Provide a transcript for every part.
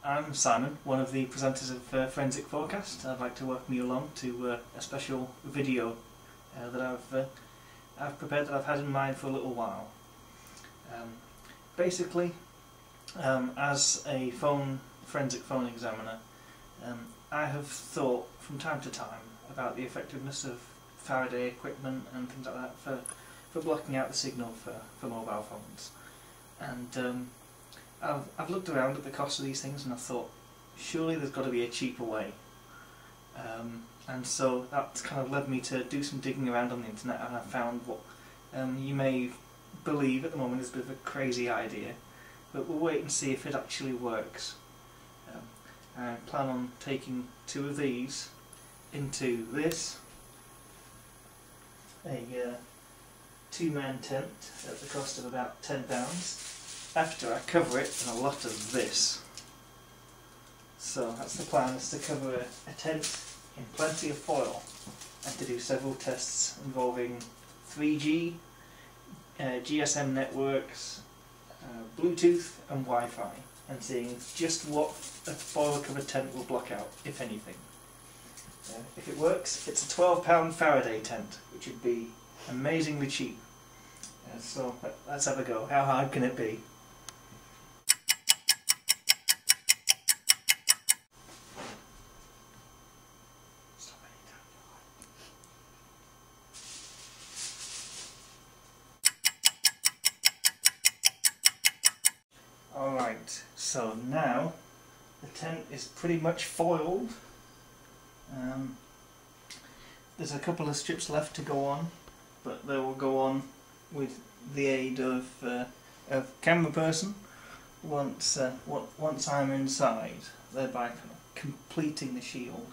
I'm Simon, one of the presenters of Forensic Forecast. I'd like to welcome you along to a special video that I've prepared, that I've had in mind for a little while. Basically, as a forensic phone examiner, I have thought from time to time about the effectiveness of Faraday equipment and things like that for blocking out the signal for mobile phones. And I've looked around at the cost of these things and I thought, surely there's got to be a cheaper way. And so that's kind of led me to do some digging around on the internet, and I found what you may believe at the moment is a bit of a crazy idea, but we'll wait and see if it actually works. I plan on taking two of these into this, a two-man tent at the cost of about £10, after I cover it in a lot of this. So that's the plan, is to cover a tent in plenty of foil and to do several tests involving 3G, GSM networks, Bluetooth and Wi-Fi, and seeing just what a foil covered tent will block out, if anything. If it works, it's a £12 Faraday tent, which would be amazingly cheap. So let's have a go. How hard can it be? Alright, so now the tent is pretty much foiled. There's a couple of strips left to go on, but they will go on with the aid of camera person once I'm inside, thereby kind of completing the shield.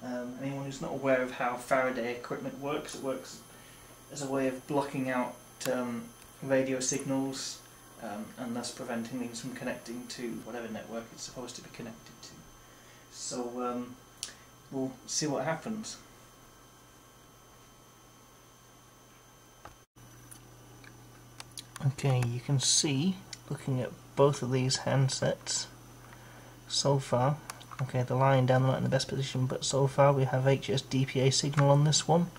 Anyone who's not aware of how Faraday equipment works, it works as a way of blocking out radio signals, and thus preventing things from connecting to whatever network it's supposed to be connected to. So we'll see what happens. Okay, you can see, looking at both of these handsets, so far, okay, they're lying down, they're not in the best position, but so far we have HSDPA signal on this one,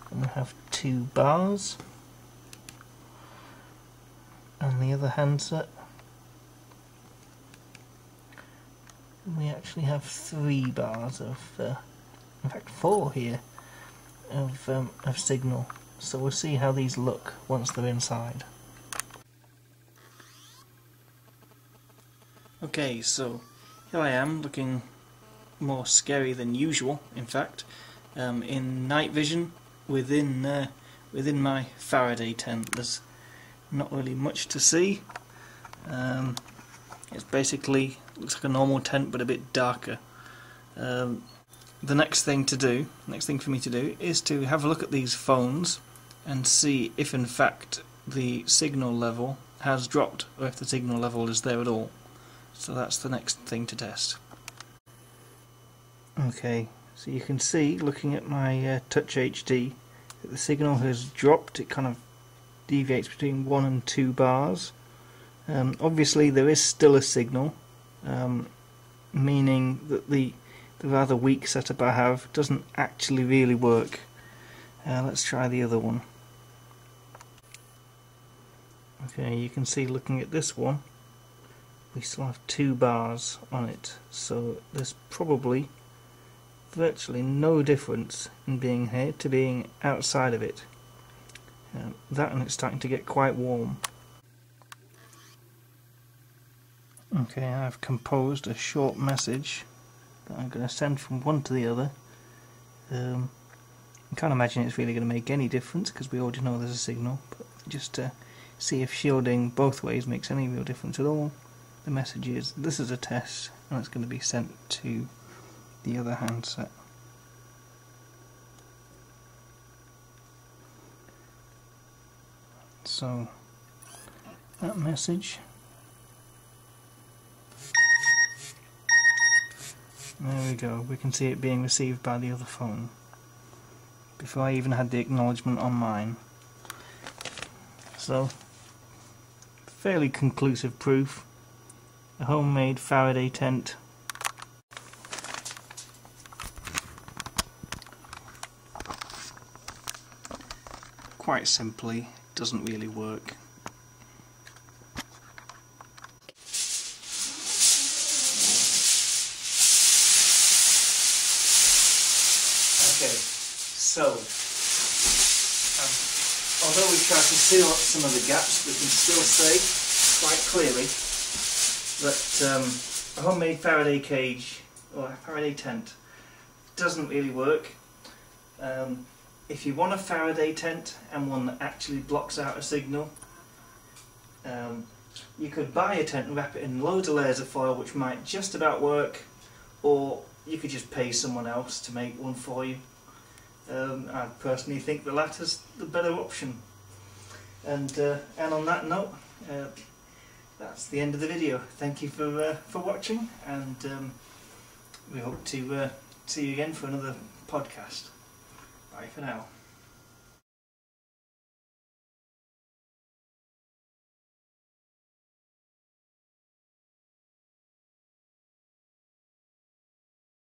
and we have 2 bars. On the other handset, we actually have 3 bars of, in fact 4 here, of signal. So we'll see how these look once they're inside. Okay, so here I am, looking more scary than usual, in fact, in night vision within my Faraday tent. There's not really much to see. It's basically looks like a normal tent but a bit darker. The next thing for me to do is to have a look at these phones and see if in fact the signal level has dropped, or if the signal level is there at all. So that's the next thing to test. Okay, so you can see, looking at my Touch HD, that the signal has dropped. It kind of deviates between 1 and 2 bars. Obviously there is still a signal, meaning that the rather weak setup I have doesn't actually really work. Let's try the other one. Okay, you can see, looking at this one, we still have 2 bars on it, so there's probably virtually no difference in being here to being outside of it. That, and it's starting to get quite warm. Okay, I've composed a short message that I'm going to send from one to the other. I can't imagine it's really going to make any difference because we already know there's a signal, but just to see if shielding both ways makes any real difference at all, the message is, this is a test, and it's going to be sent to the other handset. So that message, there we go, we can see it being received by the other phone before I even had the acknowledgement on mine. So fairly conclusive proof a homemade Faraday tent. Quite simply, doesn't really work. Okay, so although we try to seal up some of the gaps, we can still say quite clearly that a homemade Faraday cage or a Faraday tent doesn't really work. If you want a Faraday tent and one that actually blocks out a signal, you could buy a tent and wrap it in loads of layers of foil, which might just about work, or you could just pay someone else to make one for you. I personally think the latter's the better option. And on that note, that's the end of the video. Thank you for watching, and we hope to see you again for another podcast. Bye for now.